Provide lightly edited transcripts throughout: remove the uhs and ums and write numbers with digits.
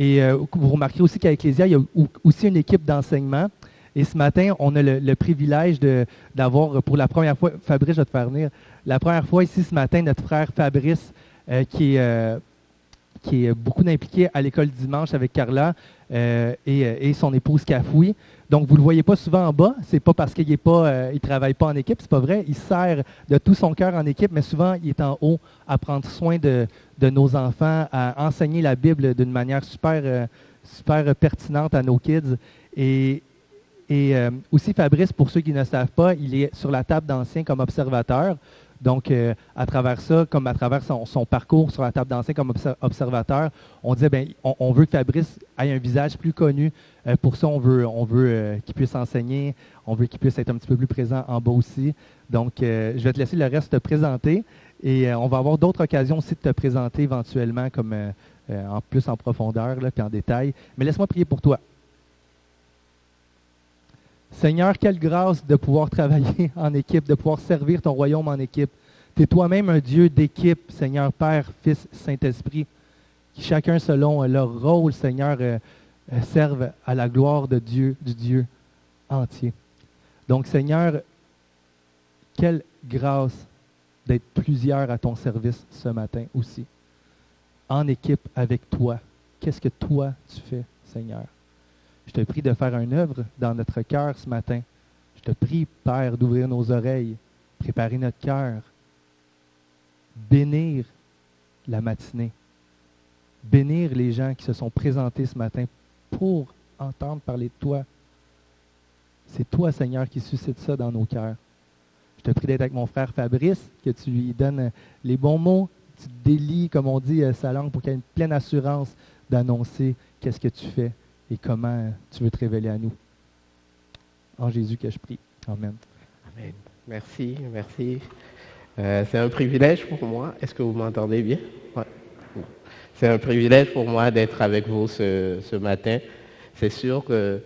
Et vous remarquerez aussi qu'à Ecclésia, il y a aussi une équipe d'enseignement. Et ce matin, on a le privilège d'avoir, pour la première fois, Fabrice, je vais te faire venir, la première fois ici ce matin, notre frère Fabrice, qui est beaucoup impliqué à l'école dimanche avec Carla et son épouse Cafoui. Donc, vous ne le voyez pas souvent en bas. C'est pas parce qu'il ne travaille pas en équipe, c'est pas vrai. Il sert de tout son cœur en équipe, mais souvent, il est en haut à prendre soin de nos enfants, à enseigner la Bible d'une manière super pertinente à nos kids. Et aussi, Fabrice, pour ceux qui ne le savent pas, il est sur la table d'anciens comme observateur. Donc, à travers ça, comme à travers son parcours sur la table d'anciens comme observateur, on disait, on veut que Fabrice ait un visage plus connu. Pour ça, on veut qu'il puisse enseigner, on veut qu'il puisse être un petit peu plus présent en bas aussi. Donc, je vais te laisser le reste te présenter et on va avoir d'autres occasions aussi de te présenter éventuellement comme en plus en profondeur là, puis en détail. Mais laisse-moi prier pour toi. Seigneur, quelle grâce de pouvoir travailler en équipe, de pouvoir servir ton royaume en équipe. Tu es toi-même un Dieu d'équipe, Seigneur, Père, Fils, Saint-Esprit, qui chacun selon leur rôle, Seigneur, servent à la gloire de Dieu, du Dieu entier. Donc, Seigneur, quelle grâce d'être plusieurs à ton service ce matin aussi, en équipe avec toi. Qu'est-ce que toi tu fais, Seigneur? Je te prie de faire une œuvre dans notre cœur ce matin. Je te prie, Père, d'ouvrir nos oreilles, préparer notre cœur, bénir la matinée, bénir les gens qui se sont présentés ce matin pour entendre parler de toi. C'est toi, Seigneur, qui suscite ça dans nos cœurs. Je te prie d'être avec mon frère Fabrice, que tu lui donnes les bons mots, tu délies, comme on dit, sa langue pour qu'il ait une pleine assurance d'annoncer qu'est-ce que tu fais et comment tu veux te révéler à nous. En Jésus que je prie. Amen. Amen. Merci, merci. C'est un privilège pour moi. Est-ce que vous m'entendez bien? Ouais. C'est un privilège pour moi d'être avec vous ce matin. C'est sûr que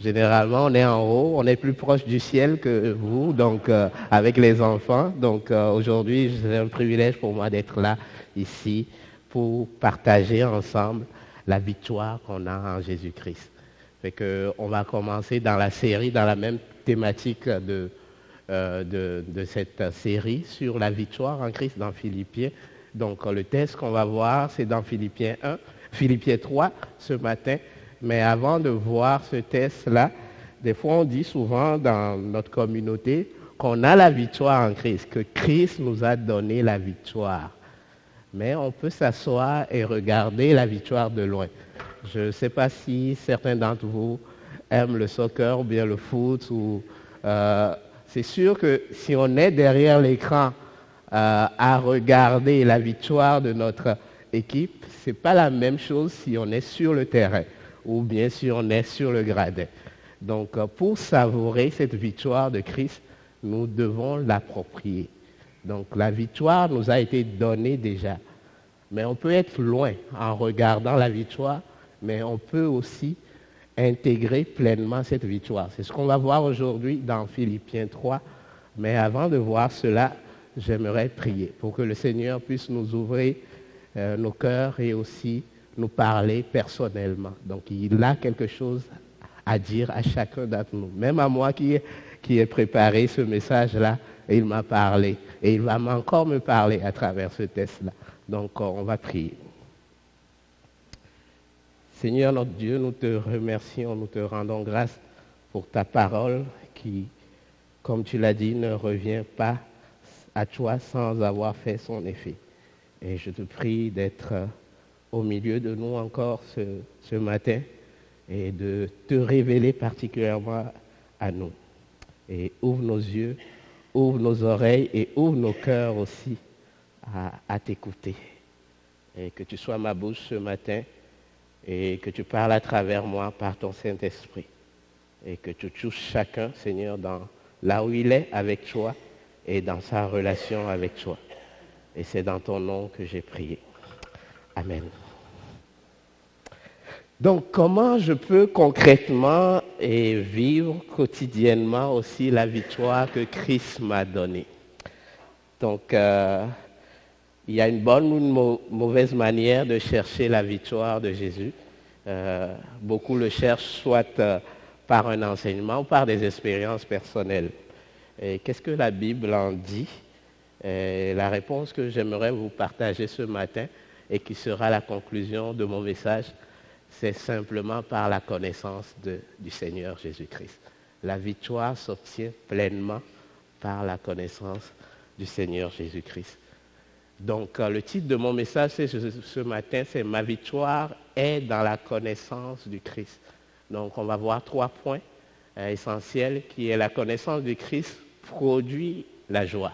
généralement, on est en haut, on est plus proche du ciel que vous, donc avec les enfants. Donc aujourd'hui, c'est un privilège pour moi d'être là, ici, pour partager ensemble la victoire qu'on a en Jésus-Christ. Fait que on va commencer dans la série, dans la même thématique de cette série sur la victoire en Christ dans Philippiens. Donc le texte qu'on va voir, c'est dans Philippiens 3 ce matin. Mais avant de voir ce texte-là, des fois on dit souvent dans notre communauté qu'on a la victoire en Christ, que Christ nous a donné la victoire. Mais on peut s'asseoir et regarder la victoire de loin. Je ne sais pas si certains d'entre vous aiment le soccer ou bien le foot. C'est sûr que si on est derrière l'écran à regarder la victoire de notre équipe, ce n'est pas la même chose si on est sur le terrain ou bien si on est sur le gradin. Donc, pour savourer cette victoire de Christ, nous devons l'approprier. Donc, la victoire nous a été donnée déjà. Mais on peut être loin en regardant la victoire, mais on peut aussi intégrer pleinement cette victoire. C'est ce qu'on va voir aujourd'hui dans Philippiens 3. Mais avant de voir cela, j'aimerais prier pour que le Seigneur puisse nous ouvrir nos cœurs et aussi nous parler personnellement. Donc, il a quelque chose à dire à chacun d'entre nous. Même à moi qui ai préparé ce message-là, il m'a parlé. Et il va encore me parler à travers ce texte-là. Donc, on va prier. Seigneur notre Dieu, nous te remercions, nous te rendons grâce pour ta parole qui, comme tu l'as dit, ne revient pas à toi sans avoir fait son effet. Et je te prie d'être au milieu de nous encore ce matin et de te révéler particulièrement à nous. Et ouvre nos yeux, ouvre nos oreilles et ouvre nos cœurs aussi à t'écouter. Et que tu sois ma bouche ce matin et que tu parles à travers moi par ton Saint-Esprit. Et que tu touches chacun, Seigneur, là où il est avec toi et dans sa relation avec toi. Et c'est dans ton nom que j'ai prié. Amen. Donc, comment je peux concrètement et vivre quotidiennement aussi la victoire que Christ m'a donnée? Donc, il y a une bonne ou une mauvaise manière de chercher la victoire de Jésus. Beaucoup le cherchent soit par un enseignement ou par des expériences personnelles. Et qu'est-ce que la Bible en dit? Et la réponse que j'aimerais vous partager ce matin et qui sera la conclusion de mon message, c'est simplement par la connaissance du Seigneur Jésus-Christ. La victoire s'obtient pleinement par la connaissance du Seigneur Jésus-Christ. Donc, le titre de mon message ce matin, c'est « Ma victoire est dans la connaissance du Christ ». Donc, on va voir 3 points essentiels qui est la connaissance du Christ produit la joie,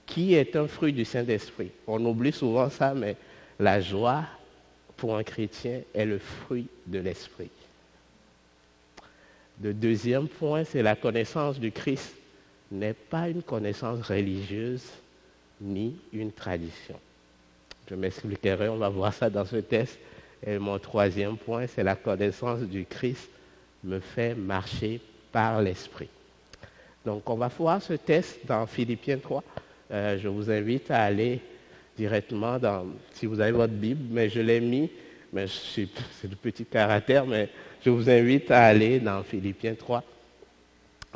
qui est un fruit du Saint-Esprit. On oublie souvent ça, mais la joie, pour un chrétien, est le fruit de l'Esprit. Le deuxième point, c'est la connaissance du Christ n'est pas une connaissance religieuse ni une tradition. Je m'expliquerai, on va voir ça dans ce texte. Et mon troisième point, c'est la connaissance du Christ me fait marcher par l'Esprit. Donc, on va voir ce texte dans Philippiens 3. Je vous invite à aller directement si vous avez votre Bible, mais je l'ai mis, mais c'est du petit caractère, mais je vous invite à aller dans Philippiens 3.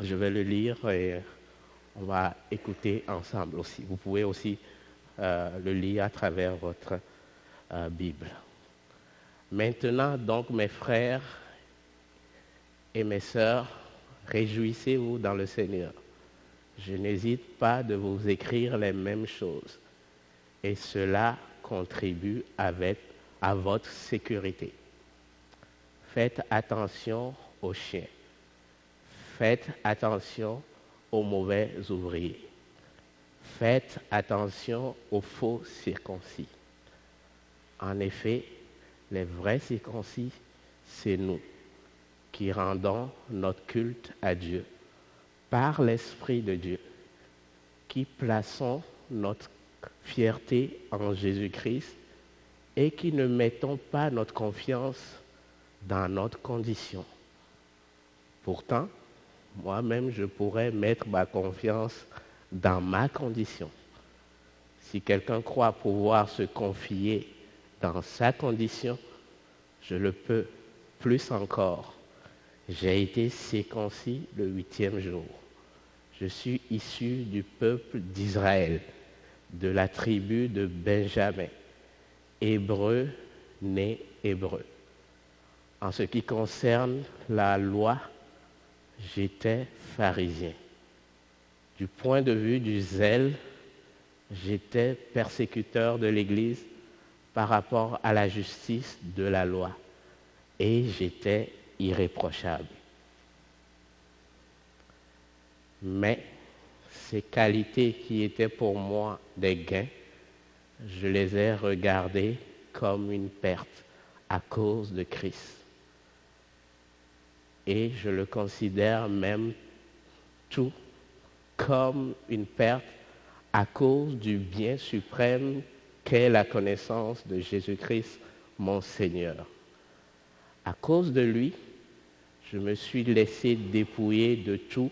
Je vais le lire et on va écouter ensemble aussi. Vous pouvez aussi le lire à travers votre Bible. Maintenant, donc, mes frères et mes sœurs, réjouissez-vous dans le Seigneur. Je n'hésite pas de vous écrire les mêmes choses et cela contribue à votre sécurité. Faites attention aux chiens. Faites attention aux mauvais ouvriers. Faites attention aux faux circoncis. En effet, les vrais circoncis, c'est nous qui rendons notre culte à Dieu par l'Esprit de Dieu, qui plaçons notre fierté en Jésus-Christ et qui ne mettons pas notre confiance dans notre condition. Pourtant, moi-même, je pourrais mettre ma confiance dans ma condition. Si quelqu'un croit pouvoir se confier dans sa condition, je le peux. Plus encore, j'ai été circoncis le 8e jour. Je suis issu du peuple d'Israël, de la tribu de Benjamin, hébreu né hébreu. En ce qui concerne la loi, j'étais pharisien. Du point de vue du zèle, j'étais persécuteur de l'Église par rapport à la justice de la loi et j'étais irréprochable. Mais ces qualités qui étaient pour moi des gains, je les ai regardées comme une perte à cause de Christ. Et je le considère même tout comme une perte à cause du bien suprême qu'est la connaissance de Jésus-Christ, mon Seigneur. À cause de lui, je me suis laissé dépouiller de tout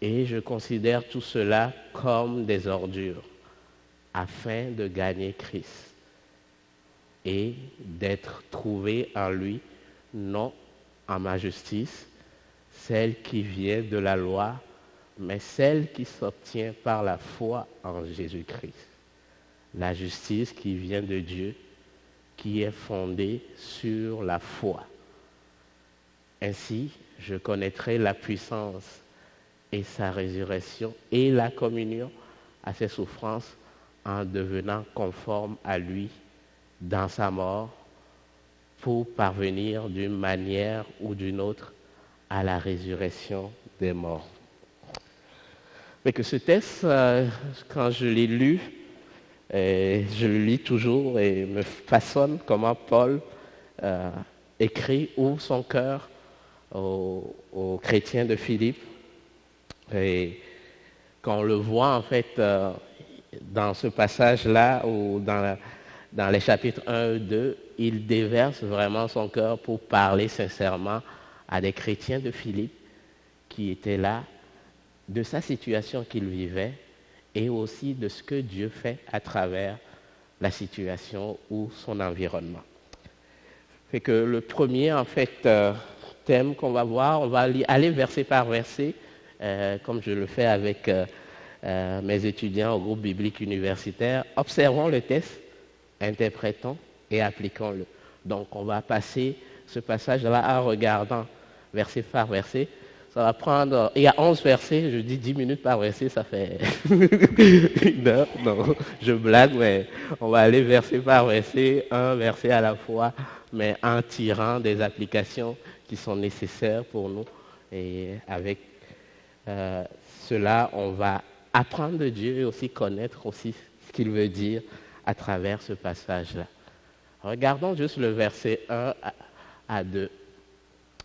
et je considère tout cela comme des ordures afin de gagner Christ et d'être trouvé en lui, non en ma justice, celle qui vient de la loi, mais celle qui s'obtient par la foi en Jésus-Christ. La justice qui vient de Dieu, qui est fondée sur la foi. Ainsi, je connaîtrai la puissance et sa résurrection et la communion à ses souffrances en devenant conforme à lui dans sa mort pour parvenir d'une manière ou d'une autre à la résurrection des morts. Mais que ce texte, quand je l'ai lu, je le lis toujours et me façonne comment Paul écrit, ouvre son cœur aux chrétiens de Philippe. Et quand on le voit en fait dans ce passage-là ou dans les chapitres 1 et 2, il déverse vraiment son cœur pour parler sincèrement à des chrétiens de Philippe qui étaient là, de sa situation qu'il vivait et aussi de ce que Dieu fait à travers la situation ou son environnement. Fait que le premier, en fait, thème qu'on va voir, on va aller verset par verset, comme je le fais avec mes étudiants au groupe biblique universitaire. Observons le texte, interprétons et appliquons-le. Donc, on va passer ce passage-là en regardant verset par verset. Ça va prendre, il y a 11 versets, je dis 10 minutes par verset, ça fait une heure. Non, je blague, mais on va aller verset par verset, un verset à la fois, mais en tirant des applications qui sont nécessaires pour nous. Et avec cela, on va apprendre de Dieu et aussi connaître aussi ce qu'il veut dire à travers ce passage-là. Regardons juste le verset 1 à 2.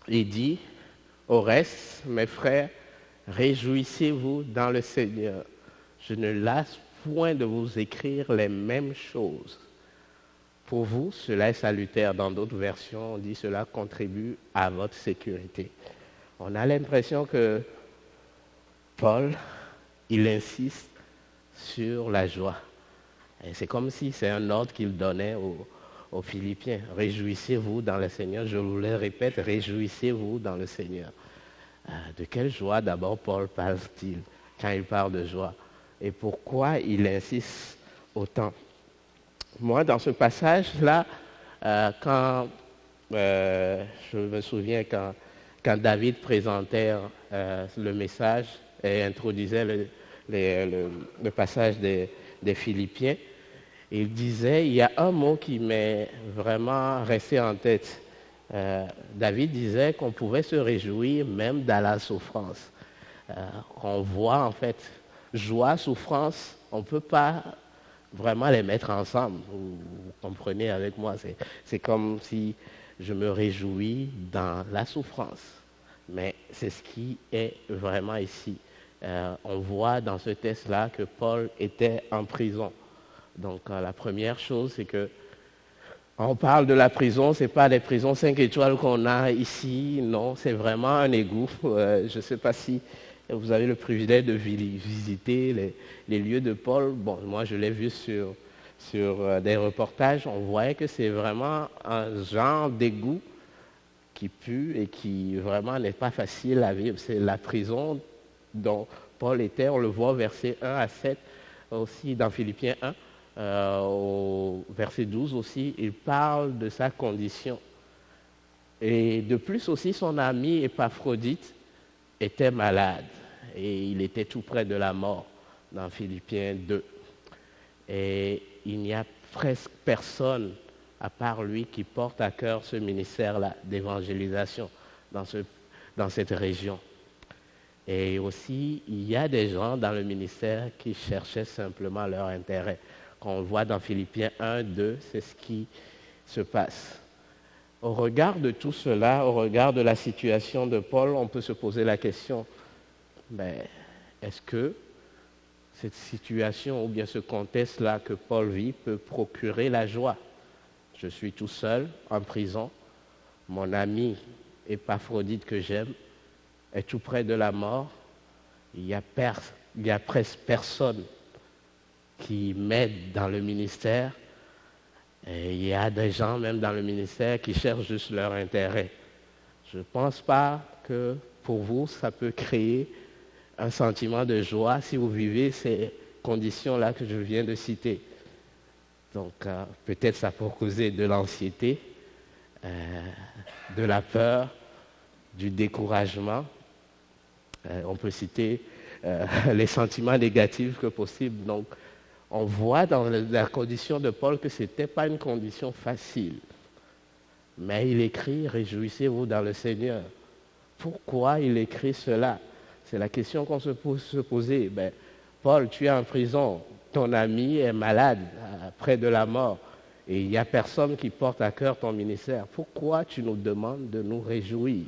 Il dit, au reste, mes frères, réjouissez-vous dans le Seigneur. Je ne lasse point de vous écrire les mêmes choses. Pour vous, cela est salutaire. Dans d'autres versions, on dit cela contribue à votre sécurité. On a l'impression que Paul, il insiste sur la joie. Et c'est comme si c'est un ordre qu'il donnait aux Philippiens. Réjouissez-vous dans le Seigneur. Je vous le répète, réjouissez-vous dans le Seigneur. De quelle joie d'abord Paul parle-t-il quand il parle de joie? Et pourquoi il insiste autant? Moi, dans ce passage-là, je me souviens quand David présentait le message et introduisait le passage des Philippiens, il disait, il y a un mot qui m'est vraiment resté en tête. David disait qu'on pouvait se réjouir même dans la souffrance. On voit en fait joie, souffrance, on ne peut pas vraiment les mettre ensemble. Vous comprenez avec moi, c'est comme si je me réjouis dans la souffrance. Mais c'est ce qui est vraiment ici. On voit dans ce texte-là que Paul était en prison. Donc la première chose, c'est que on parle de la prison, ce n'est pas des prisons 5 étoiles qu'on a ici, non, c'est vraiment un égout. Je ne sais pas si vous avez le privilège de visiter les lieux de Paul. Bon, moi je l'ai vu sur des reportages, on voyait que c'est vraiment un genre d'égout qui pue et qui vraiment n'est pas facile à vivre. C'est la prison dont Paul était, on le voit au verset 1 à 7, aussi dans Philippiens 1. Au verset 12 aussi, il parle de sa condition. Et de plus aussi, son ami Épaphrodite était malade et il était tout près de la mort dans Philippiens 2. Et il n'y a presque personne à part lui qui porte à cœur ce ministère-là d'évangélisation dans cette région. Et aussi, il y a des gens dans le ministère qui cherchaient simplement leur intérêt. Quand on voit dans Philippiens 1, 2, c'est ce qui se passe. Au regard de tout cela, au regard de la situation de Paul, on peut se poser la question, est-ce que cette situation ou bien ce contexte-là que Paul vit peut procurer la joie? Je suis tout seul en prison, mon ami Épaphrodite que j'aime est tout près de la mort, il y a presque personne qui m'aident dans le ministère. Et il y a des gens même dans le ministère qui cherchent juste leur intérêt. Je ne pense pas que pour vous, ça peut créer un sentiment de joie si vous vivez ces conditions-là que je viens de citer. Donc peut-être ça peut causer de l'anxiété, de la peur, du découragement. On peut citer les sentiments négatifs que possible. Donc, on voit dans la condition de Paul que ce n'était pas une condition facile. Mais il écrit, réjouissez-vous dans le Seigneur. Pourquoi il écrit cela? C'est la question qu'on peut se poser. Paul, tu es en prison, ton ami est malade, près de la mort, et il n'y a personne qui porte à cœur ton ministère. Pourquoi tu nous demandes de nous réjouir?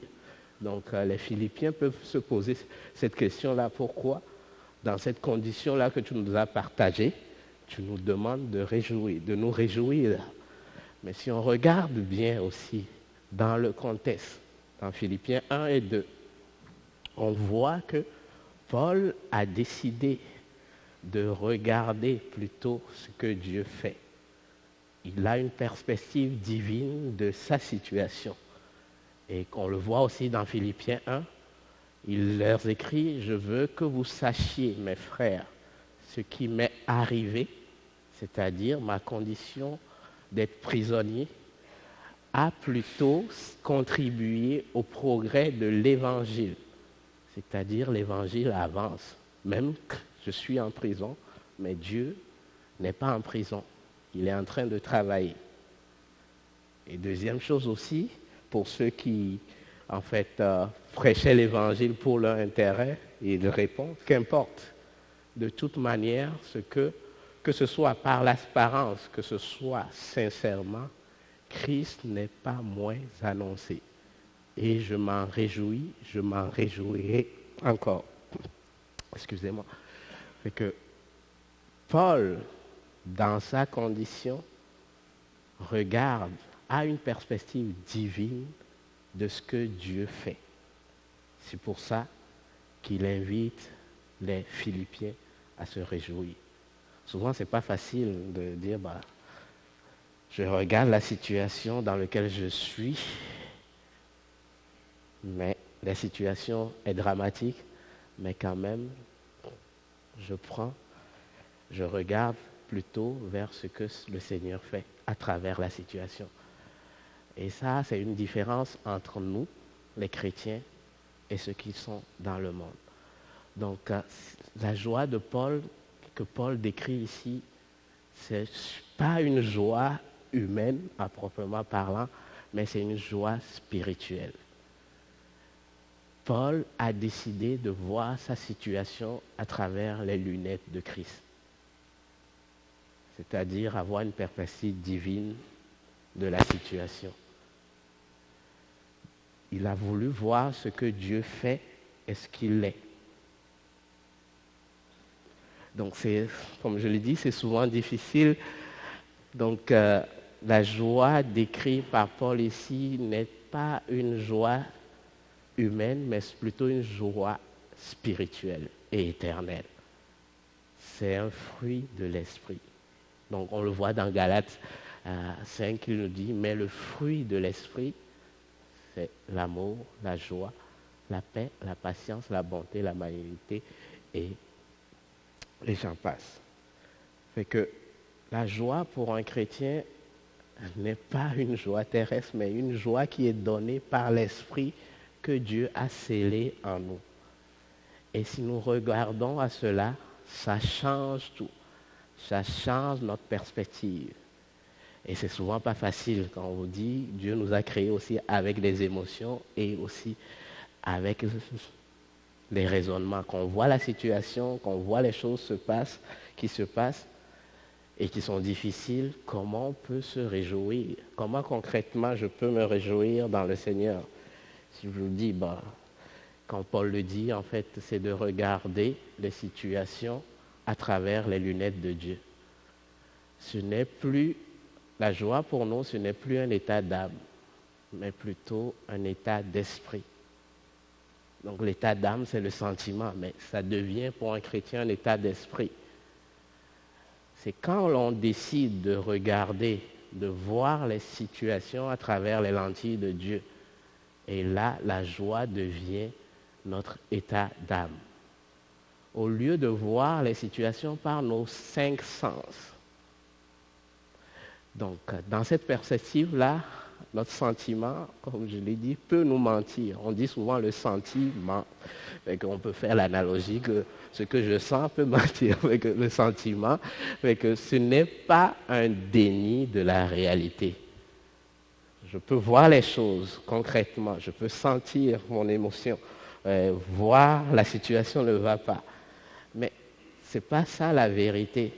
Donc les Philippiens peuvent se poser cette question-là. Pourquoi, dans cette condition-là que tu nous as partagée, tu nous demandes de nous réjouir? Mais si on regarde bien aussi dans le contexte, dans Philippiens 1 et 2, on voit que Paul a décidé de regarder plutôt ce que Dieu fait. il a une perspective divine de sa situation. Et qu'on le voit aussi dans Philippiens 1, il leur écrit, je veux que vous sachiez, mes frères, ce qui m'est arrivé, c'est-à-dire ma condition d'être prisonnier, a plutôt contribué au progrès de l'Évangile. C'est-à-dire l'Évangile avance. Même que je suis en prison, mais Dieu n'est pas en prison. Il est en train de travailler. Et deuxième chose aussi, pour ceux qui, en fait, prêchaient l'Évangile pour leur intérêt, il répond, qu'importe. De toute manière, que ce soit par l'apparence, que ce soit sincèrement, Christ n'est pas moins annoncé. Et je m'en réjouis, je m'en réjouirai encore. Excusez-moi. C'est que Paul, dans sa condition, regarde, a une perspective divine de ce que Dieu fait. C'est pour ça qu'il invite les Philippiens à se réjouir. Souvent, ce n'est pas facile de dire, je regarde la situation dans laquelle je suis, mais la situation est dramatique, mais quand même, je regarde plutôt vers ce que le Seigneur fait à travers la situation. Et ça, c'est une différence entre nous, les chrétiens, et ceux qui sont dans le monde. Donc, la joie de Paul, que Paul décrit ici, c'est pas une joie humaine, à proprement parlant, mais c'est une joie spirituelle. Paul a décidé de voir sa situation à travers les lunettes de Christ. C'est-à-dire avoir une perspective divine de la situation. Il a voulu voir ce que Dieu fait et ce qu'il est. Donc, comme je l'ai dit, c'est souvent difficile. Donc, la joie décrite par Paul ici n'est pas une joie humaine, mais c'est plutôt une joie spirituelle et éternelle. C'est un fruit de l'esprit. Donc, on le voit dans Galates 5, il nous dit, mais le fruit de l'esprit, c'est l'amour, la joie, la paix, la patience, la bonté, la magnanimité et j'en passe. Fait que la joie pour un chrétien n'est pas une joie terrestre, mais une joie qui est donnée par l'esprit que Dieu a scellé en nous. Et si nous regardons à cela, ça change tout. Ça change notre perspective. Et c'est souvent pas facile quand on vous dit Dieu nous a créés aussi avec des émotions et aussi avec les raisonnements. Qu'on voit la situation, qu'on voit les choses qui se passent et qui sont difficiles, comment on peut se réjouir? Comment concrètement je peux me réjouir dans le Seigneur? Si je vous dis, quand Paul le dit, en fait, c'est de regarder les situations à travers les lunettes de Dieu. Ce n'est plus, la joie pour nous, ce n'est plus un état d'âme, mais plutôt un état d'esprit. Donc l'état d'âme, c'est le sentiment, mais ça devient pour un chrétien un état d'esprit. C'est quand l'on décide de regarder, de voir les situations à travers les lentilles de Dieu. Et là, la joie devient notre état d'âme. Au lieu de voir les situations par nos 5 sens. Donc, dans cette perspective-là, notre sentiment, comme je l'ai dit, peut nous mentir. On dit souvent le sentiment. On peut faire l'analogie que ce que je sens peut mentir avec le sentiment. Que ce n'est pas un déni de la réalité. Je peux voir les choses concrètement, je peux sentir mon émotion, voir la situation ne va pas. Mais ce n'est pas ça la vérité.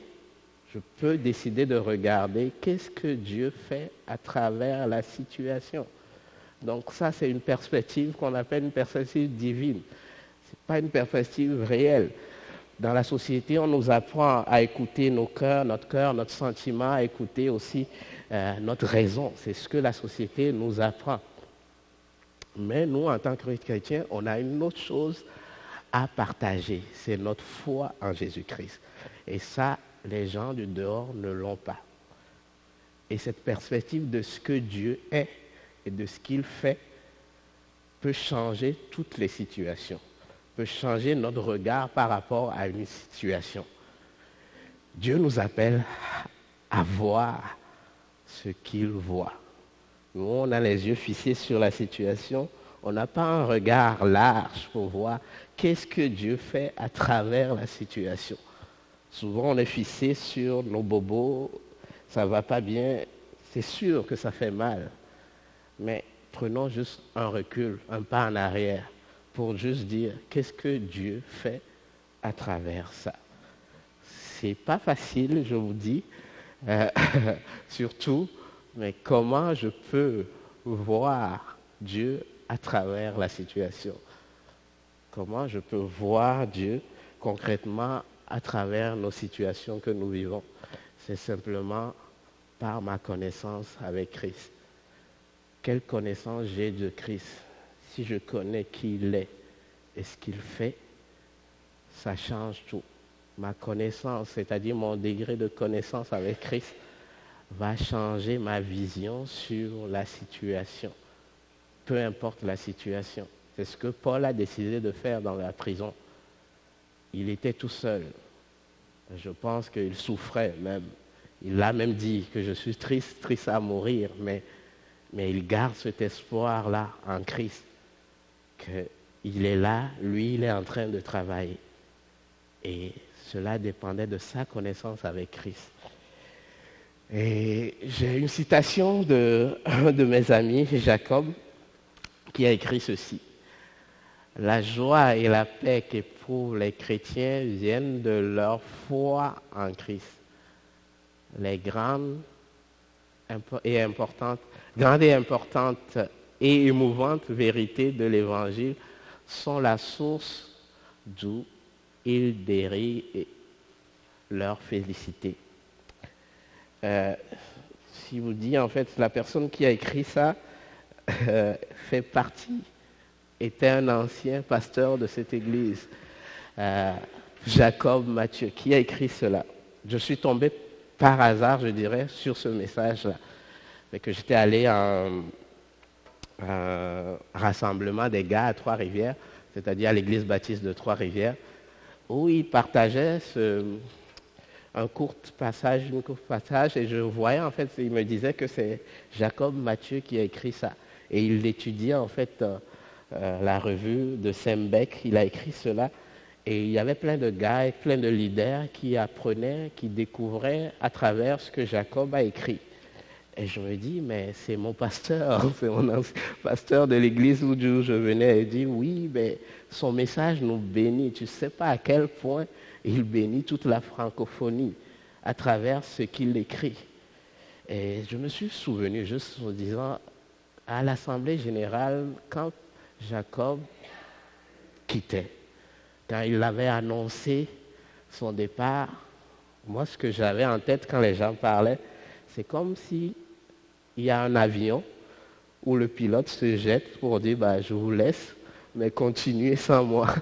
Je peux décider de regarder qu'est-ce que Dieu fait à travers la situation. Donc ça, c'est une perspective qu'on appelle une perspective divine. Ce n'est pas une perspective réelle. Dans la société, on nous apprend à écouter nos cœurs, notre sentiment, à écouter aussi notre raison. C'est ce que la société nous apprend. Mais nous, en tant que chrétiens, on a une autre chose à partager. C'est notre foi en Jésus-Christ. Et ça, les gens du dehors ne l'ont pas. Et cette perspective de ce que Dieu est et de ce qu'il fait peut changer toutes les situations, peut changer notre regard par rapport à une situation. Dieu nous appelle à voir ce qu'il voit. Nous, on a les yeux fixés sur la situation, on n'a pas un regard large pour voir qu'est-ce que Dieu fait à travers la situation. Souvent, on est fixé sur nos bobos, ça ne va pas bien, c'est sûr que ça fait mal. Mais prenons juste un recul, un pas en arrière, pour juste dire qu'est-ce que Dieu fait à travers ça. C'est pas facile, je vous dis, surtout, mais comment je peux voir Dieu à travers la situation? Comment je peux voir Dieu concrètement à travers nos situations que nous vivons? C'est simplement par ma connaissance avec Christ. Quelle connaissance j'ai de Christ? Si je connais qui il est et ce qu'il fait, ça change tout. Ma connaissance, c'est-à-dire mon degré de connaissance avec Christ, va changer ma vision sur la situation. Peu importe la situation. C'est ce que Paul a décidé de faire dans la prison. Il était tout seul. Je pense qu'il souffrait même. Il a même dit que je suis triste, triste à mourir, mais il garde cet espoir-là en Christ, qu'il est là, lui, il est en train de travailler. Et cela dépendait de sa connaissance avec Christ. Et j'ai une citation d'un de mes amis, Jacob, qui a écrit ceci. La joie et la paix qu'éprouvent les chrétiens viennent de leur foi en Christ. Les grandes et importantes et émouvantes vérités de l'Évangile sont la source d'où ils dérivent leur félicité. Si vous dites, en fait, la personne qui a écrit ça était un ancien pasteur de cette église, Jacob Mathieu, qui a écrit cela. Je suis tombé par hasard, je dirais, sur ce message-là. Mais que j'étais allé à un rassemblement des gars à Trois-Rivières, c'est-à-dire à l'église baptiste de Trois-Rivières, où ils partageaient un court passage, et je voyais, en fait, il me disait que c'est Jacob Mathieu qui a écrit ça. Et il étudiait, en fait, la revue de Sembec, il a écrit cela. Et il y avait plein de gars et plein de leaders qui apprenaient, qui découvraient à travers ce que Jacob a écrit. Et je me dis, mais c'est mon pasteur, c'est mon pasteur de l'église où je venais. Et il dit, oui, mais son message nous bénit. Tu ne sais pas à quel point il bénit toute la francophonie à travers ce qu'il écrit. Et je me suis souvenu, juste en disant, à l'Assemblée générale, quand Jacob quittait, quand il avait annoncé son départ, moi, ce que j'avais en tête quand les gens parlaient, c'est comme si il y a un avion où le pilote se jette pour dire je vous laisse, mais continuez sans moi.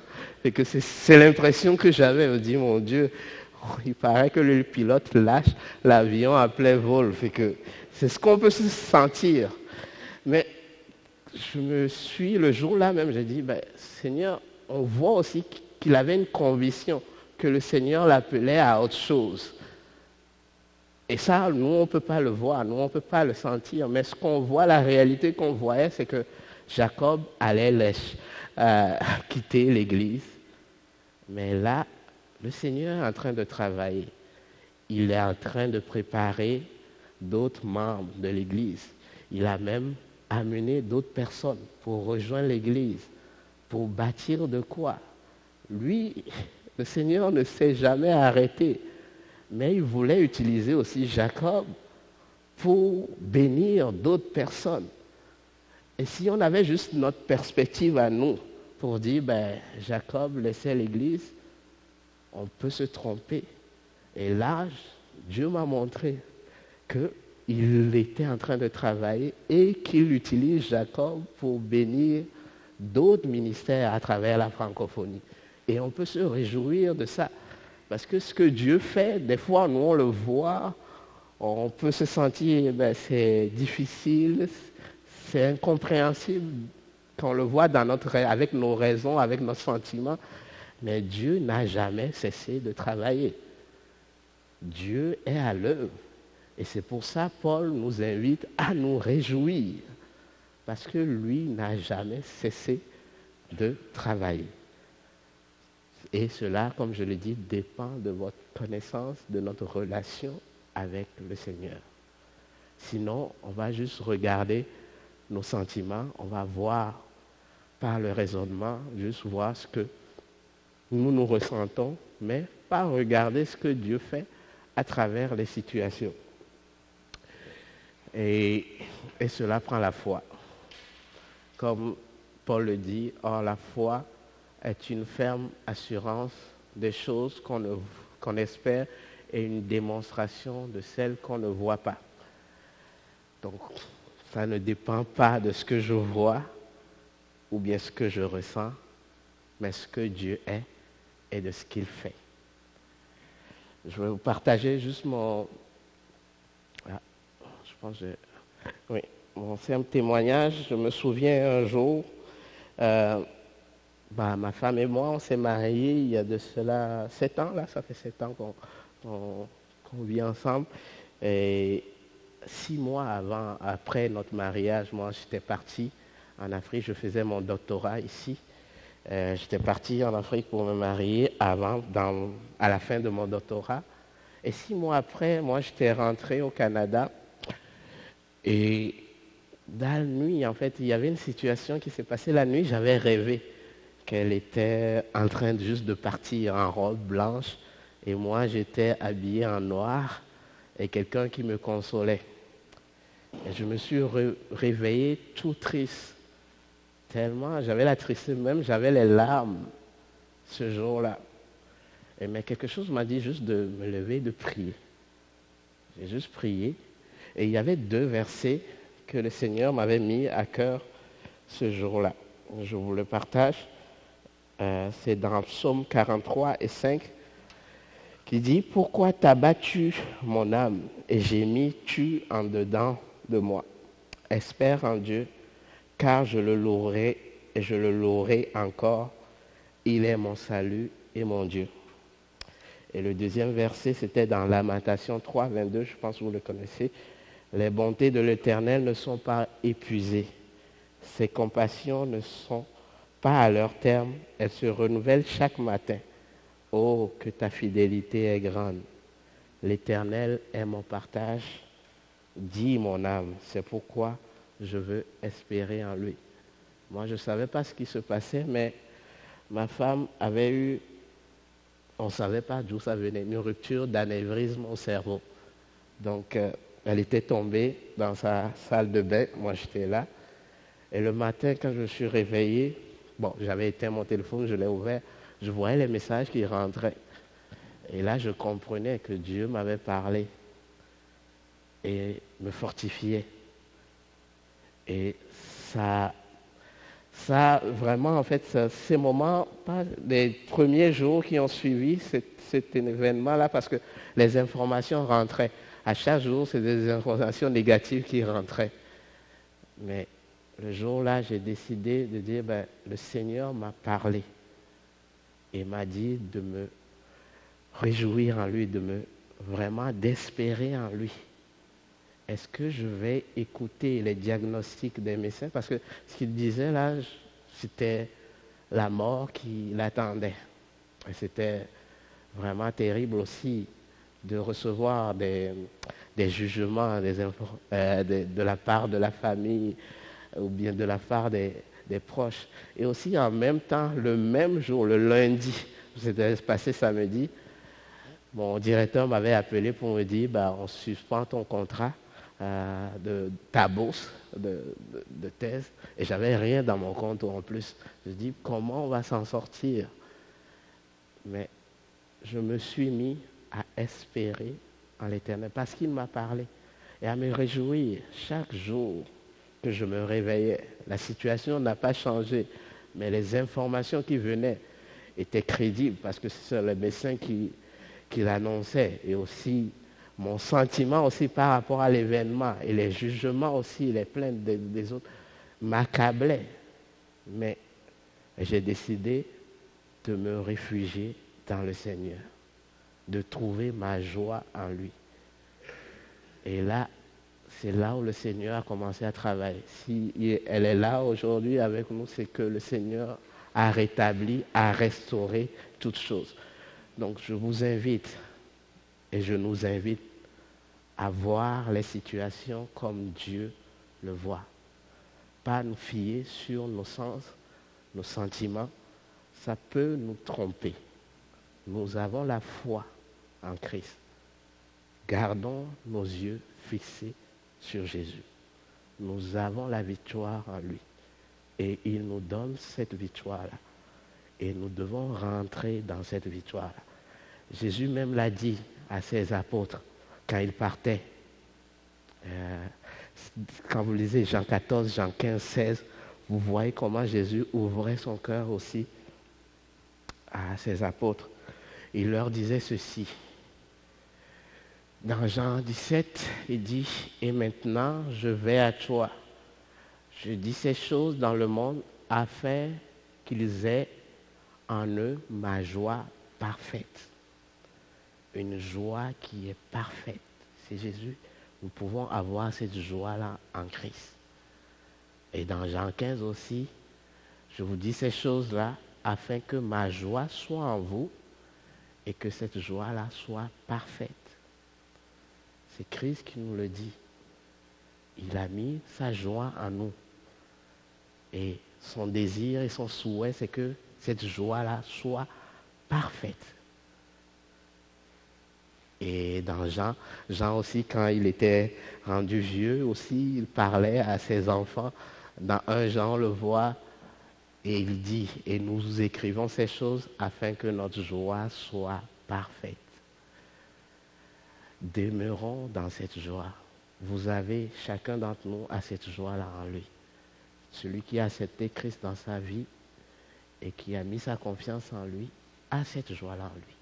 Et que c'est l'impression que j'avais. Je me dis, mon Dieu, il paraît que le pilote lâche l'avion à plein vol. C'est ce qu'on peut se sentir. Mais le jour-là même, j'ai dit, Seigneur, on voit aussi qu'il avait une conviction que le Seigneur l'appelait à autre chose. Et ça, nous, on ne peut pas le voir, nous, on ne peut pas le sentir. Mais ce qu'on voit, la réalité qu'on voyait, c'est que Jacob allait quitter l'église. Mais là, le Seigneur est en train de travailler. Il est en train de préparer d'autres membres de l'église. Il a même amené d'autres personnes pour rejoindre l'église, pour bâtir de quoi. Lui, le Seigneur ne s'est jamais arrêté. Mais il voulait utiliser aussi Jacob pour bénir d'autres personnes. Et si on avait juste notre perspective à nous pour dire, Jacob laissait l'église, on peut se tromper. Et là, Dieu m'a montré qu'il était en train de travailler et qu'il utilise Jacob pour bénir d'autres ministères à travers la francophonie. Et on peut se réjouir de ça. Parce que ce que Dieu fait, des fois, nous, on le voit, On peut se sentir, c'est difficile, c'est incompréhensible qu'on le voit avec nos raisons, avec nos sentiments, mais Dieu n'a jamais cessé de travailler. Dieu est à l'œuvre. Et c'est pour ça que Paul nous invite à nous réjouir, parce que lui n'a jamais cessé de travailler. Et cela, comme je le dis, dépend de votre connaissance, de notre relation avec le Seigneur. Sinon, on va juste regarder nos sentiments, on va voir par le raisonnement, juste voir ce que nous ressentons, mais pas regarder ce que Dieu fait à travers les situations. Et cela prend la foi. Comme Paul le dit, or la foi est une ferme assurance des choses qu'on espère et une démonstration de celles qu'on ne voit pas. Donc, ça ne dépend pas de ce que je vois ou bien ce que je ressens, mais ce que Dieu est et de ce qu'il fait. Je vais vous partager juste mon simple témoignage. Je me souviens un jour, ma femme et moi, on s'est mariés il y a de cela 7 ans, là, ça fait 7 ans qu'on vit ensemble. Et 6 mois après notre mariage, moi j'étais parti en Afrique, je faisais mon doctorat ici. J'étais parti en Afrique pour me marier à la fin de mon doctorat. Et 6 mois après, moi j'étais rentré au Canada. Et dans la nuit, en fait, il y avait une situation qui s'est passée la nuit. J'avais rêvé qu'elle était en train juste de partir en robe blanche. Et moi, j'étais habillé en noir et quelqu'un qui me consolait. Et je me suis réveillé tout triste. Tellement, j'avais la tristesse même, j'avais les larmes ce jour-là. Mais quelque chose m'a dit juste de me lever, de prier. J'ai juste prié. Et il y avait 2 versets que le Seigneur m'avait mis à cœur ce jour-là. Je vous le partage. C'est dans Psaume 43 et 5 qui dit « Pourquoi t'as battu mon âme et gémis-tu en dedans de moi? Espère en Dieu, car je le louerai et je le louerai encore. Il est mon salut et mon Dieu. » Et le 2e verset, c'était dans Lamentation 3, 22, je pense que vous le connaissez. « Les bontés de l'Éternel ne sont pas épuisées. Ses compassions ne sont pas à leur terme. Elles se renouvellent chaque matin. Oh, que ta fidélité est grande. L'Éternel est mon partage. Dis mon âme, c'est pourquoi je veux espérer en lui. » Moi, je ne savais pas ce qui se passait, mais ma femme avait eu, on ne savait pas d'où ça venait, une rupture d'anévrisme au cerveau. Donc, elle était tombée dans sa salle de bain, moi j'étais là. Et le matin, quand je me suis réveillé, j'avais éteint mon téléphone, je l'ai ouvert, je voyais les messages qui rentraient. Et là, je comprenais que Dieu m'avait parlé et me fortifiait. Et ça vraiment, en fait, ces moments, pas les premiers jours qui ont suivi cet événement-là, parce que les informations rentraient. À chaque jour, c'est des informations négatives qui rentraient. Mais le jour-là, j'ai décidé de dire, le Seigneur m'a parlé et m'a dit de me réjouir en lui, vraiment d'espérer en lui. Est-ce que je vais écouter les diagnostics des médecins? Parce que ce qu'il disait là, c'était la mort qui l'attendait. Et c'était vraiment terrible aussi de recevoir des jugements de la part de la famille ou bien de la part des proches. Et aussi en même temps, le même jour, le lundi, c'était passé samedi, mon directeur m'avait appelé pour me dire on suspend ton contrat de ta bourse de thèse, et j'avais rien dans mon compte en plus. Je dis comment on va s'en sortir? Mais je me suis mis à espérer en l'Éternel parce qu'il m'a parlé et à me réjouir chaque jour que je me réveillais. La situation n'a pas changé, mais les informations qui venaient étaient crédibles parce que c'est le médecin qui l'annonçait, et aussi mon sentiment aussi par rapport à l'événement et les jugements aussi, les plaintes des autres m'accablaient. Mais j'ai décidé de me réfugier dans le Seigneur, de trouver ma joie en lui. Et là, c'est là où le Seigneur a commencé à travailler. Si elle est là aujourd'hui avec nous, c'est que le Seigneur a rétabli, a restauré toutes choses. Donc je vous invite et je nous invite à voir les situations comme Dieu le voit. Pas nous fier sur nos sens, nos sentiments. Ça peut nous tromper. Nous avons la foi en Christ. Gardons nos yeux fixés sur Jésus. Nous avons la victoire en lui. Et il nous donne cette victoire-là. Et nous devons rentrer dans cette victoire-là. Jésus même l'a dit à ses apôtres quand ils partaient. Quand vous lisez Jean 14, Jean 15, 16, vous voyez comment Jésus ouvrait son cœur aussi à ses apôtres. Il leur disait ceci. Dans Jean 17, il dit, « Et maintenant, je vais à toi. Je dis ces choses dans le monde afin qu'ils aient en eux ma joie parfaite. » Une joie qui est parfaite. C'est Jésus. Nous pouvons avoir cette joie-là en Christ. Et dans Jean 15 aussi, je vous dis ces choses-là afin que ma joie soit en vous et que cette joie-là soit parfaite. C'est Christ qui nous le dit. Il a mis sa joie en nous. Et son désir et son souhait, c'est que cette joie-là soit parfaite. Et dans Jean aussi, quand il était rendu vieux aussi, il parlait à ses enfants. Dans 1 Jean, on le voit, et il dit, et nous écrivons ces choses afin que notre joie soit parfaite. Demeurons dans cette joie. Vous avez, chacun d'entre nous, a cette joie-là en lui. Celui qui a accepté Christ dans sa vie et qui a mis sa confiance en lui, a cette joie-là en lui.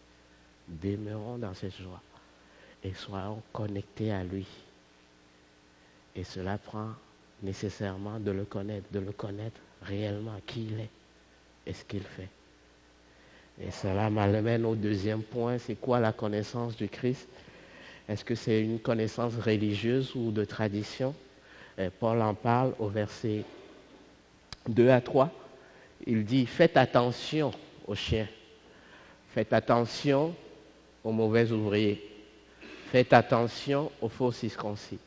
Demeurons dans cette joie et soyons connectés à lui. Et cela prend nécessairement de le connaître réellement qui il est et ce qu'il fait. Et cela m'amène au deuxième point, c'est quoi la connaissance du Christ? Est-ce que c'est une connaissance religieuse ou de tradition? Paul en parle au verset 2 à 3. Il dit, faites attention aux chiens, faites attention aux mauvais ouvriers, faites attention aux faux circoncis.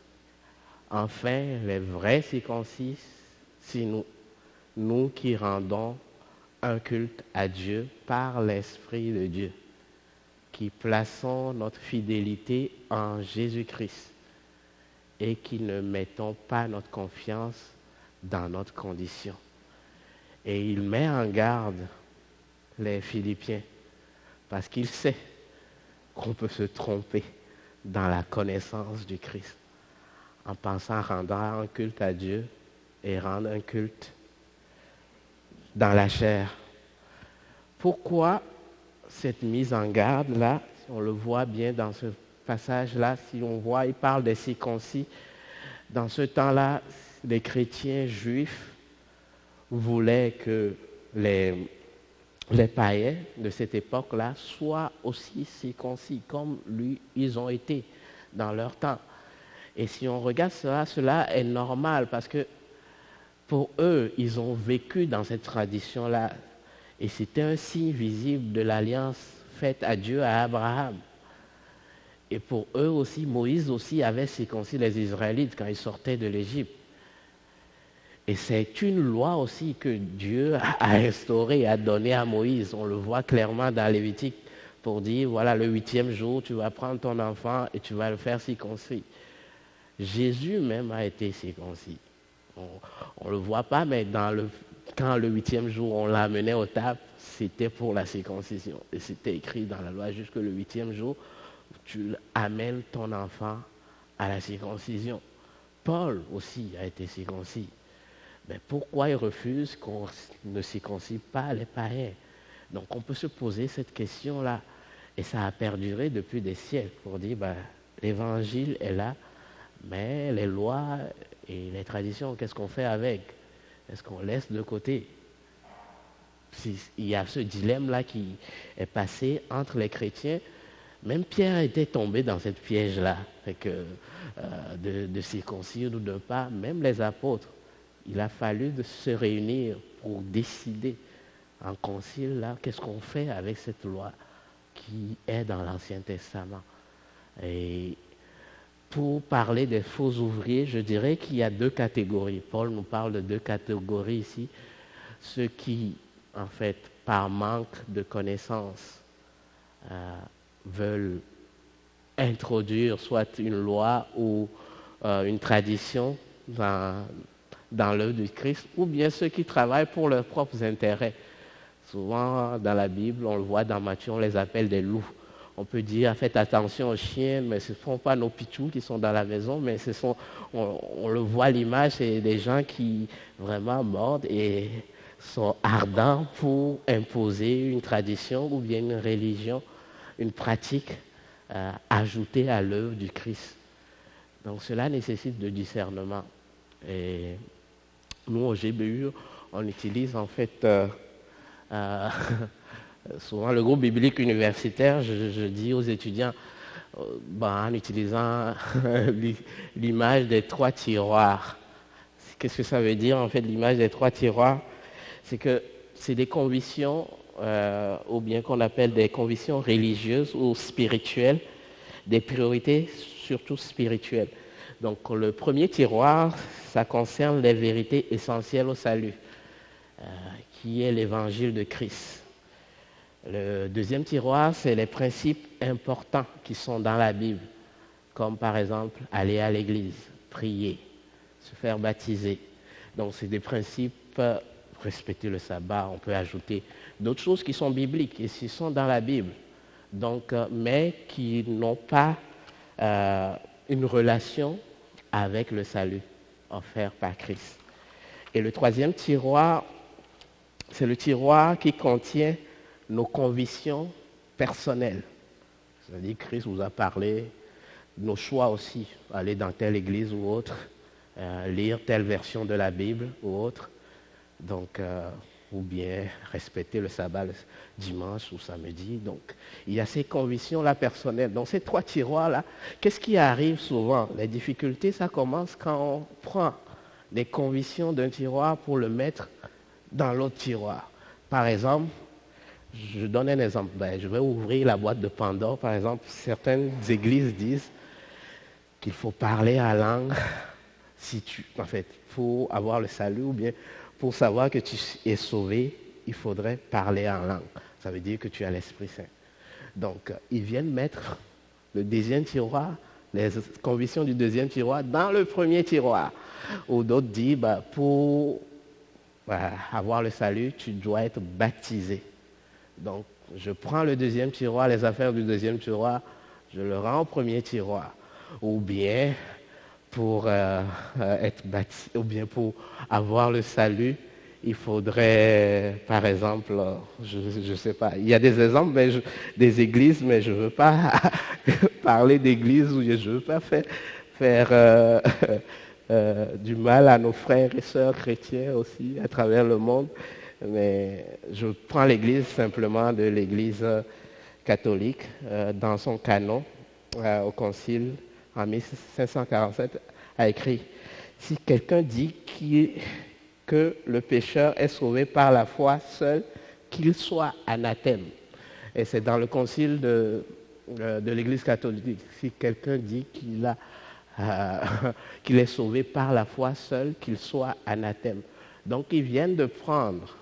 Enfin, les vrais circoncis, c'est nous qui rendons un culte à Dieu par l'Esprit de Dieu, qui plaçons notre fidélité en Jésus-Christ et qui ne mettons pas notre confiance dans notre condition. Et il met en garde les Philippiens parce qu'il sait qu'on peut se tromper dans la connaissance du Christ en pensant rendre un culte à Dieu et rendre un culte dans la chair. Pourquoi cette mise en garde-là, si on le voit bien dans ce passage-là, si on voit, il parle des circoncis. Dans ce temps-là, les chrétiens juifs voulaient que les païens de cette époque-là soient aussi circoncis comme lui, ils ont été dans leur temps. Et si on regarde cela, cela est normal parce que pour eux, ils ont vécu dans cette tradition-là. Et c'était un signe visible de l'alliance faite à Dieu, à Abraham. Et pour eux aussi, Moïse aussi avait circoncis les Israélites quand ils sortaient de l'Égypte. Et c'est une loi aussi que Dieu a instaurée, a donnée à Moïse. On le voit clairement dans Lévitique pour dire, voilà, le 8e jour, tu vas prendre ton enfant et tu vas le faire circoncis. Jésus même a été circoncis. On ne le voit pas, mais quand le 8e jour, on l'amenait aux tables, c'était pour la circoncision. Et c'était écrit dans la loi, jusque le 8e jour, tu amènes ton enfant à la circoncision. Paul aussi a été circoncis. Mais pourquoi il refuse qu'on ne circoncie pas les païens? Donc on peut se poser cette question-là. Et ça a perduré depuis des siècles pour dire, L'évangile est là, mais les lois et les traditions, qu'est-ce qu'on fait avec? Est-ce qu'on laisse de côté? Il y a ce dilemme-là qui est passé entre les chrétiens. Même Pierre était tombé dans cette piège-là, de circoncire ou de pas, même les apôtres. Il a fallu de se réunir pour décider en concile, là, qu'est-ce qu'on fait avec cette loi qui est dans l'Ancien Testament. Et pour parler des faux ouvriers, je dirais qu'il y a deux catégories. Paul nous parle de deux catégories ici. Ceux qui, en fait, par manque de connaissances, veulent introduire soit une loi ou une tradition dans l'œuvre du Christ, ou bien ceux qui travaillent pour leurs propres intérêts. Souvent, dans la Bible, on le voit dans Matthieu, on les appelle des loups. On peut dire, faites attention aux chiens, mais ce ne sont pas nos pitchous qui sont dans la maison, mais on le voit l'image, c'est des gens qui vraiment mordent et sont ardents pour imposer une tradition ou bien une religion, une pratique ajoutée à l'œuvre du Christ. Donc cela nécessite de discernement. Et nous, au GBU, on utilise en fait souvent le groupe biblique universitaire, je dis aux étudiants, en utilisant l'image des 3 tiroirs. Qu'est-ce que ça veut dire en fait l'image des 3 tiroirs? C'est que c'est des convictions, ou bien qu'on appelle des convictions religieuses ou spirituelles, des priorités surtout spirituelles. Donc le premier tiroir, ça concerne les vérités essentielles au salut, qui est l'évangile de Christ. Le deuxième tiroir, c'est les principes importants qui sont dans la Bible, comme par exemple aller à l'église, prier, se faire baptiser. Donc c'est des principes, respecter le sabbat, on peut ajouter d'autres choses qui sont bibliques et qui sont dans la Bible, donc, mais qui n'ont pas une relation avec le salut offert par Christ. Et le troisième tiroir, c'est le tiroir qui contient nos convictions personnelles. C'est-à-dire Christ vous a parlé, nos choix aussi, aller dans telle église ou autre, lire telle version de la Bible ou autre, donc, ou bien respecter le sabbat le dimanche ou samedi. Donc, il y a ces convictions-là personnelles. Donc, ces 3 tiroirs-là, qu'est-ce qui arrive souvent? Les difficultés, ça commence quand on prend les convictions d'un tiroir pour le mettre dans l'autre tiroir. Par exemple, je donne un exemple. Je vais ouvrir la boîte de Pandore. Par exemple, certaines églises disent qu'il faut parler en langue pour avoir le salut, ou bien pour savoir que tu es sauvé, il faudrait parler en langue. Ça veut dire que tu as l'Esprit Saint. Donc, ils viennent mettre le deuxième tiroir, les convictions du deuxième tiroir, dans le premier tiroir. Ou d'autres disent, pour avoir le salut, tu dois être baptisé. Donc, je prends le deuxième tiroir, les affaires du deuxième tiroir, je le rends au premier tiroir. Ou bien, pour être baptisé, ou bien pour avoir le salut, il faudrait, par exemple, je ne sais pas, il y a des exemples, des églises, mais je ne veux pas parler d'églises où je ne veux pas faire du mal à nos frères et sœurs chrétiens aussi à travers le monde. Mais je prends l'église simplement de l'église catholique dans son canon au concile en 1547 a écrit: si quelqu'un dit que le pécheur est sauvé par la foi seul, qu'il soit anathème. Et c'est dans le concile de l'église catholique. Si quelqu'un dit qu'il est sauvé par la foi seul, qu'il soit anathème. Donc ils viennent de prendre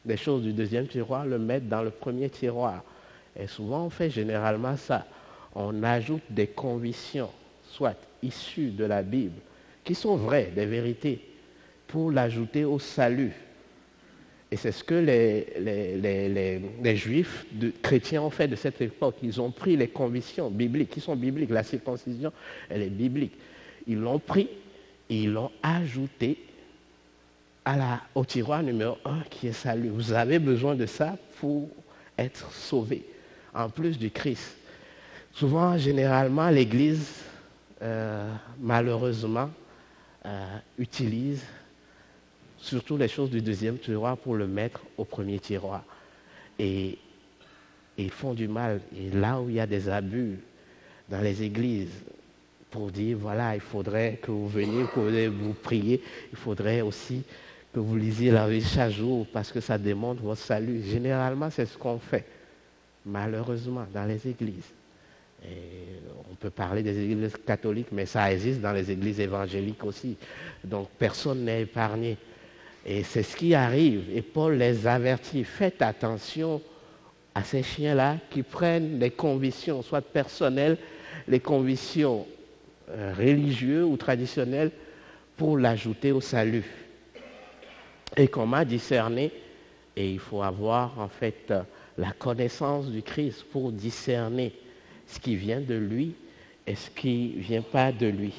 des choses du deuxième tiroir, le mettre dans le premier tiroir. Et souvent on fait généralement ça. On ajoute des convictions, soit issues de la Bible, qui sont vraies, des vérités, pour l'ajouter au salut. Et c'est ce que les juifs chrétiens ont fait de cette époque. Ils ont pris les convictions bibliques, qui sont bibliques. La circoncision, elle est biblique. Ils l'ont pris et ils l'ont ajouté au tiroir numéro 1 qui est salut. Vous avez besoin de ça pour être sauvé, en plus du Christ. Souvent, généralement, l'Église, malheureusement, utilise surtout les choses du deuxième tiroir pour le mettre au premier tiroir. Et ils font du mal. Et là où il y a des abus dans les églises, pour dire, voilà, il faudrait que vous veniez, que vous priez, il faudrait aussi que vous lisiez la Bible chaque jour parce que ça démontre votre salut. Généralement, c'est ce qu'on fait, malheureusement, dans les églises. Et on peut parler des églises catholiques, mais ça existe dans les églises évangéliques aussi. Donc, personne n'est épargné. Et c'est ce qui arrive. Et Paul les avertit, faites attention à ces chiens-là qui prennent des convictions, soit personnelles, les convictions religieuses ou traditionnelles, pour l'ajouter au salut. Et comment discerner? Et il faut avoir en fait la connaissance du Christ pour discerner ce qui vient de lui et ce qui ne vient pas de lui.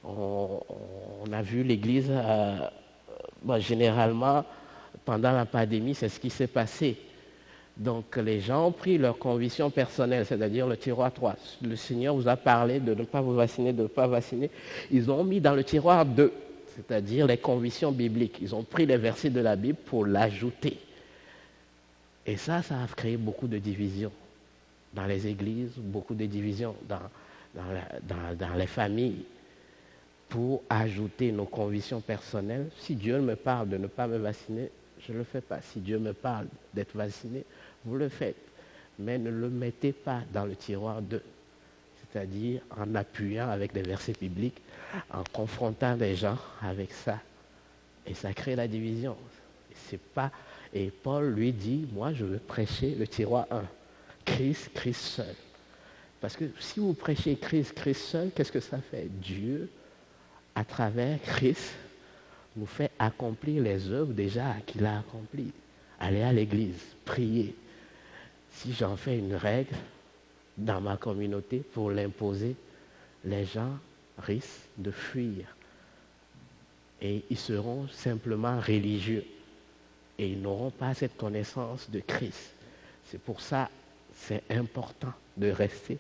On a vu l'Église, généralement, pendant la pandémie, c'est ce qui s'est passé. Donc les gens ont pris leur conviction personnelle, c'est-à-dire le tiroir 3. Le Seigneur vous a parlé de ne pas vous vacciner, de ne pas vacciner. Ils ont mis dans le tiroir 2, c'est-à-dire les convictions bibliques. Ils ont pris les versets de la Bible pour l'ajouter. Et ça a créé beaucoup de divisions dans les églises, beaucoup de divisions dans les familles, pour ajouter nos convictions personnelles. Si Dieu me parle de ne pas me vacciner, je ne le fais pas. Si Dieu me parle d'être vacciné, vous le faites. Mais ne le mettez pas dans le tiroir 2. C'est-à-dire en appuyant avec des versets bibliques, en confrontant les gens avec ça. Et ça crée la division. Et Paul lui dit, moi je veux prêcher le tiroir 1. Christ, Christ seul. Parce que si vous prêchez Christ, Christ seul, qu'est-ce que ça fait? Dieu, à travers Christ, nous fait accomplir les œuvres déjà qu'il a accomplies. Aller à l'église, prier. Si j'en fais une règle dans ma communauté pour l'imposer, les gens risquent de fuir. Et ils seront simplement religieux. Et ils n'auront pas cette connaissance de Christ. C'est pour ça que c'est important de rester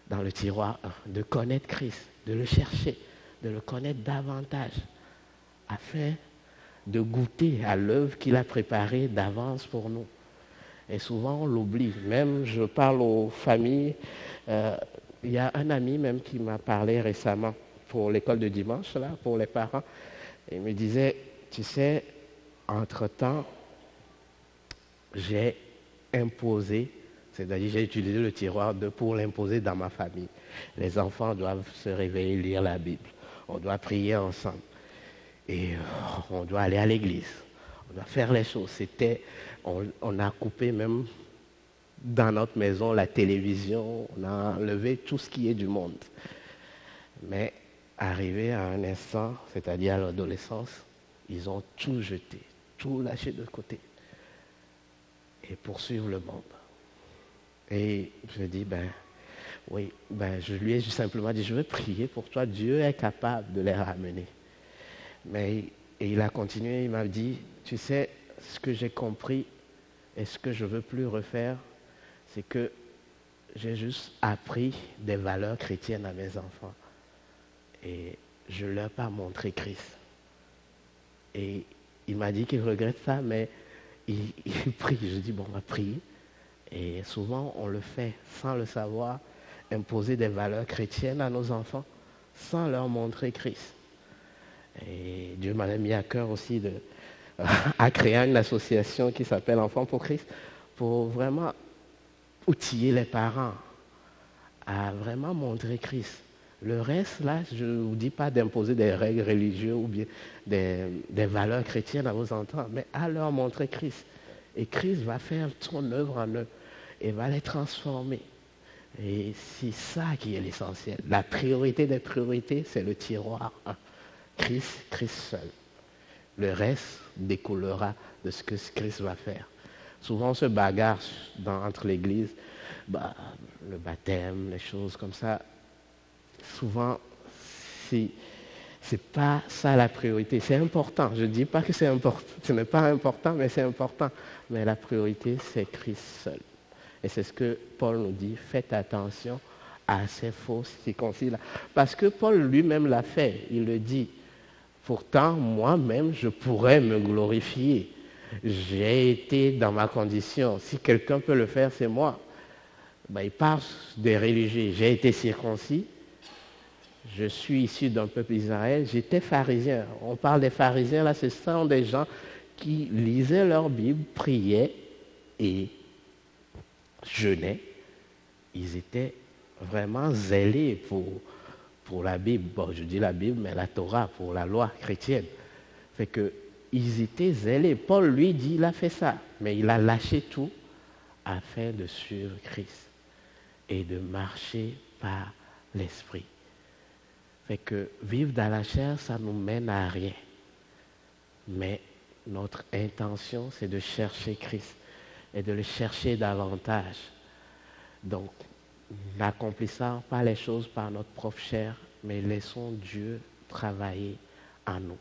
dans le tiroir 1, de connaître Christ, de le chercher, de le connaître davantage, afin de goûter à l'œuvre qu'il a préparée d'avance pour nous. Et souvent, on l'oublie. Même, je parle aux familles. Il y a un ami même qui m'a parlé récemment pour l'école de dimanche, là, pour les parents. Il me disait, tu sais, entre-temps, j'ai imposé, c'est-à-dire j'ai utilisé le tiroir 2 pour l'imposer dans ma famille. Les enfants doivent se réveiller, lire la Bible. On doit prier ensemble. Et on doit aller à l'église. On doit faire les choses. On a coupé même dans notre maison la télévision. On a enlevé tout ce qui est du monde. Mais arrivé à un instant, c'est-à-dire à l'adolescence, ils ont tout jeté, tout lâché de côté. Et poursuivre le monde. Et je dis, je lui ai simplement dit, je veux prier pour toi. Dieu est capable de les ramener. Et il a continué, il m'a dit, tu sais, ce que j'ai compris et ce que je ne veux plus refaire, c'est que j'ai juste appris des valeurs chrétiennes à mes enfants. Et je ne leur ai pas montré Christ. Et il m'a dit qu'il regrette ça, mais il prie. Je dis, on va prier. Et souvent, on le fait sans le savoir, imposer des valeurs chrétiennes à nos enfants, sans leur montrer Christ. Et Dieu m'a mis à cœur aussi à créer une association qui s'appelle Enfants pour Christ, pour vraiment outiller les parents à vraiment montrer Christ. Le reste, là, je ne vous dis pas d'imposer des règles religieuses ou bien des valeurs chrétiennes à vos enfants, mais à leur montrer Christ. Et Christ va faire son œuvre en eux et va les transformer. Et c'est ça qui est l'essentiel. La priorité des priorités, c'est le tiroir 1. Christ, Christ seul. Le reste découlera de ce que Christ va faire. Souvent, on se bagarre entre l'Église, le baptême, les choses comme ça. Souvent, c'est pas ça la priorité. C'est important. Je ne dis pas que c'est important. Ce n'est pas important, mais c'est important. Mais la priorité, c'est Christ seul. Et c'est ce que Paul nous dit, faites attention à ces faux circoncis-là. Parce que Paul lui-même l'a fait, il le dit. Pourtant, moi-même, je pourrais me glorifier. J'ai été dans ma condition. Si quelqu'un peut le faire, c'est moi. Ben, il parle des religieux. J'ai été circoncis. Je suis issu d'un peuple d'Israël. J'étais pharisien. On parle des pharisiens, là, ce sont des gens qui lisaient leur Bible, priaient et jeûnaient. Ils étaient vraiment zélés pour la Bible. Bon, je dis la Bible, mais la Torah, pour la loi chrétienne. Fait que ils étaient zélés. Paul, lui, dit, il a fait ça. Mais il a lâché tout afin de suivre Christ et de marcher par l'esprit. Fait que vivre dans la chair, ça nous mène à rien. Mais notre intention, c'est de chercher Christ et de le chercher davantage. Donc, n'accomplissons pas les choses par notre propre chair, mais laissons Dieu travailler en nous.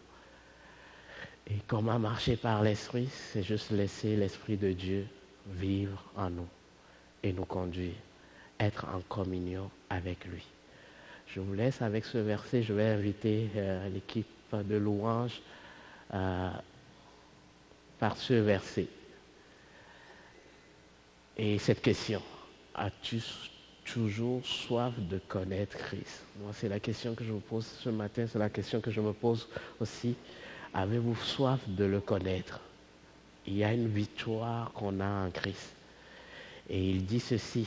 Et comment marcher par l'esprit? C'est juste laisser l'esprit de Dieu vivre en nous et nous conduire, être en communion avec lui. Je vous laisse avec ce verset. Je vais inviter l'équipe de louange par ce verset. Et cette question, as-tu toujours soif de connaître Christ? Moi, c'est la question que je vous pose ce matin, c'est la question que je me pose aussi. Avez-vous soif de le connaître? Il y a une victoire qu'on a en Christ. Et il dit ceci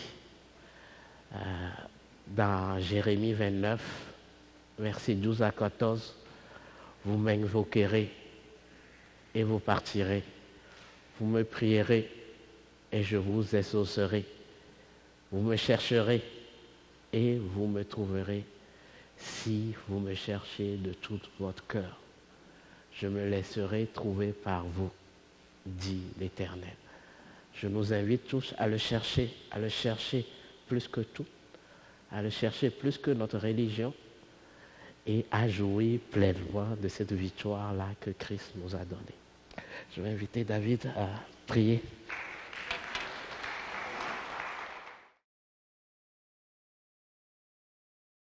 dans Jérémie 29, versets 12 à 14. Vous m'invoquerez et vous partirez. Vous me prierez et je vous exaucerai. Vous me chercherez et vous me trouverez si vous me cherchez de tout votre cœur. Je me laisserai trouver par vous, dit l'Éternel. Je nous invite tous à le chercher plus que tout, à le chercher plus que notre religion et à jouir pleinement de cette victoire-là que Christ nous a donnée. Je vais inviter David à prier.